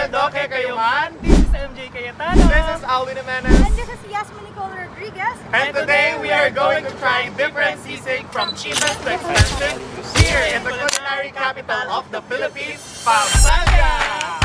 Doke Kayuman. This is MJ Cayetano. This is Alwyn Jimenez. And this is Nicole Rodriguez. And today we are going to try different sisig from cheapest to expensive here in the culinary capital of the Philippines, Pampanga.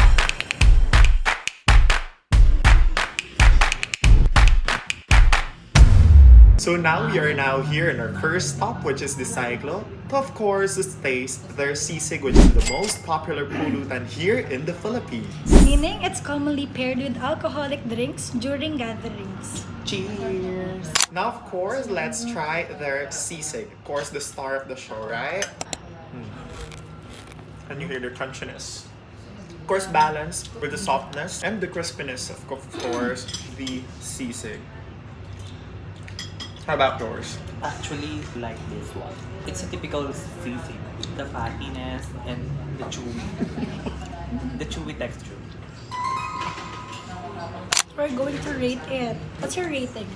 So now we are here in our first stop, which is the Cyclo. Of course, to taste their sisig, which is the most popular pulutan here in the Philippines. Meaning it's commonly paired with alcoholic drinks during gatherings. Cheers! Now, of course, let's try their sisig. Of course, the star of the show, right? And you hear the crunchiness. Of course, balanced with the softness and the crispiness of course, the sisig. How about yours? Actually, like this one. It's a typical sisig. The fattiness and the chewy texture. We're going to rate it. What's your rating?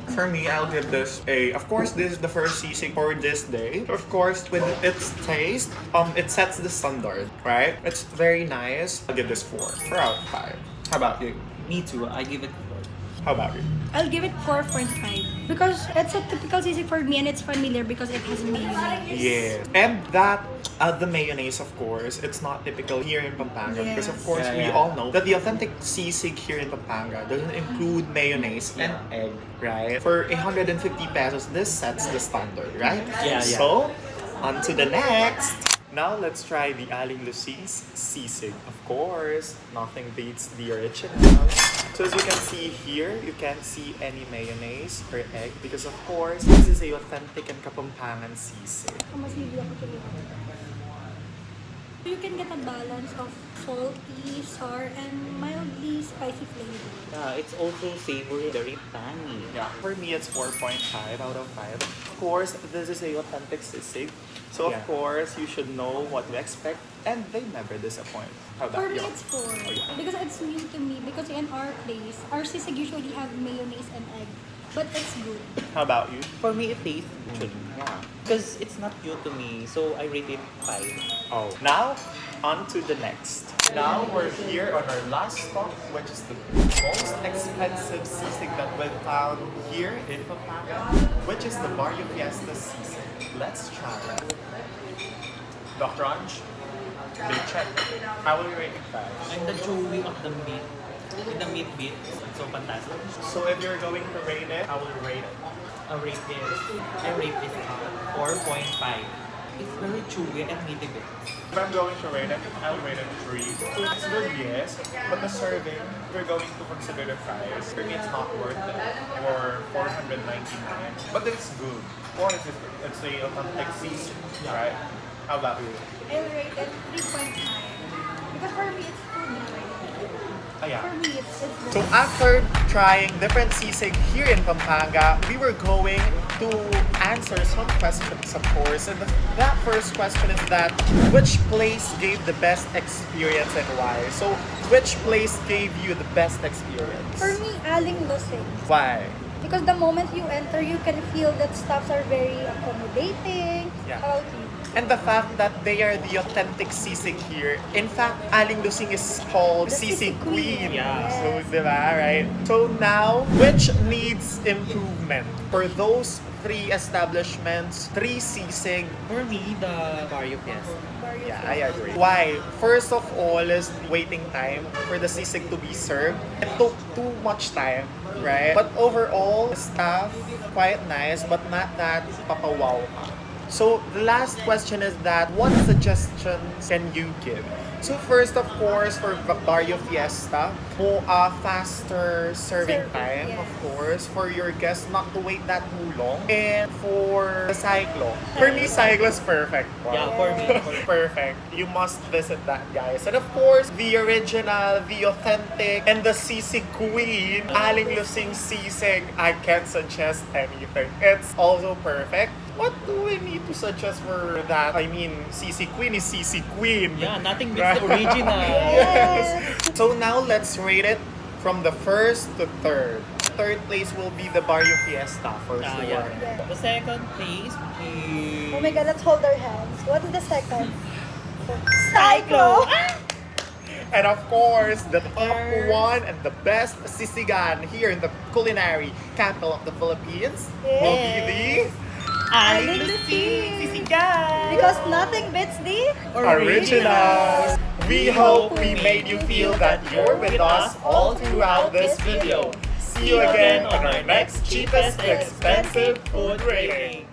For me, I'll give this a... Of course, this is the first sisig for this day. Of course, with its taste, it sets the standard, right? It's very nice. I'll give this 4 out of 5. How about you? Me too. I give it 4. How about you? I'll give it 4.5 because it's a typical sisig for me and it's familiar because it has mayonnaise. Yes. And that, the mayonnaise, of course, it's not typical here in Pampanga because, of Yes. course, Yeah, we yeah. all know that the authentic sisig here in Pampanga doesn't include mayonnaise and egg, right? For 150 pesos, this sets the standard, right? Yeah, yeah. So, on to the next. Now, let's try the Aling Lucing's sisig. Of course, nothing beats the original. So as you can see here, you can't see any mayonnaise or egg because of course, this is a authentic and Kapampangan sisig. You can get a balance of salty, sour, and mildly spicy flavor. Yeah, it's also savory, very tangy. Yeah, for me it's 4.5 out of 5. Of course, this is a authentic sisig. So of Yeah. course, you should know what to expect and they never disappoint. How For about me, you? it's 4. yeah. Because it's new to me. Because in our place, our sisig usually have mayonnaise and egg. But it's good. How about you? For me, it tastes good. Yeah. Because it's not new to me, so I rate it 5. Oh, now on to the next. Now we're here on our last stop, which is the most expensive sisig that we've found here in Pampanga, which is the Barrio Fiesta sisig. Let's try it. The crunch, the check. I will rate it 5. And the chewy of the meat. The meat bit, it's so fantastic. So if you're going to rate it, I will rate it. I rate this 4.5. It's very chewy and meaty bit. If I'm going to rate it, I'll rate it 3. So it's good, yes, but the serving, if you're going to consider the price, for me it's not worth it for 499. But it's good. Of course, it's a authentic sisig, right? How about you? I'll rate it 3.5. Because for me, it's food. Ah, yeah. For me, it's good. So after trying different sisig here in Pampanga, we were going to answer some questions, of course. And that first question is that, which place gave the best experience and why? So, which place gave you the best experience? For me, Aling Lusing. Why? Because the moment you enter, you can feel that staffs are very accommodating. Yeah. How about you? And the fact that they are the authentic sisig here. In fact, Aling Lusing is called The Sisig Sisig Queen. Queen. Yeah. So, diba, right? So now, which needs improvement? For those 3 establishments, 3 sisig. For me, the Barrio Fiesta. Yeah, I agree. Why? First of all is waiting time for the sisig to be served. It took too much time, right? But overall, the staff, quite nice, but not that papawaw ka. So the last question is that, what suggestions can you give? So first, of course, for Barrio Fiesta, faster serving Serving, time, yes. of course, for your guests not to wait that too long. And for the Cyclo, for me, Cyclo is perfect. Yeah, for me. Perfect. You must visit that, guys. And of course, the original, the authentic, and the sisig queen, Aling Lusing sisig, I can't suggest anything. It's also perfect. What do we need to suggest for that? I mean, sisig queen is sisig queen. Yeah, nothing beats the original. Yes. So now let's rate it from the first to third. Third place will be the Barrio Fiesta for sure. Yeah. Yeah. The second place is... Oh my God, let's hold our hands. What is the second? Cyclo. And of course, the top one and the best sisigan here in the culinary capital of the Philippines will be the Aling Lusing. Sisigan! Because nothing beats the Originals. We hope we made you feel that you're with us all throughout this video. See you again on our next cheapest expensive food rating.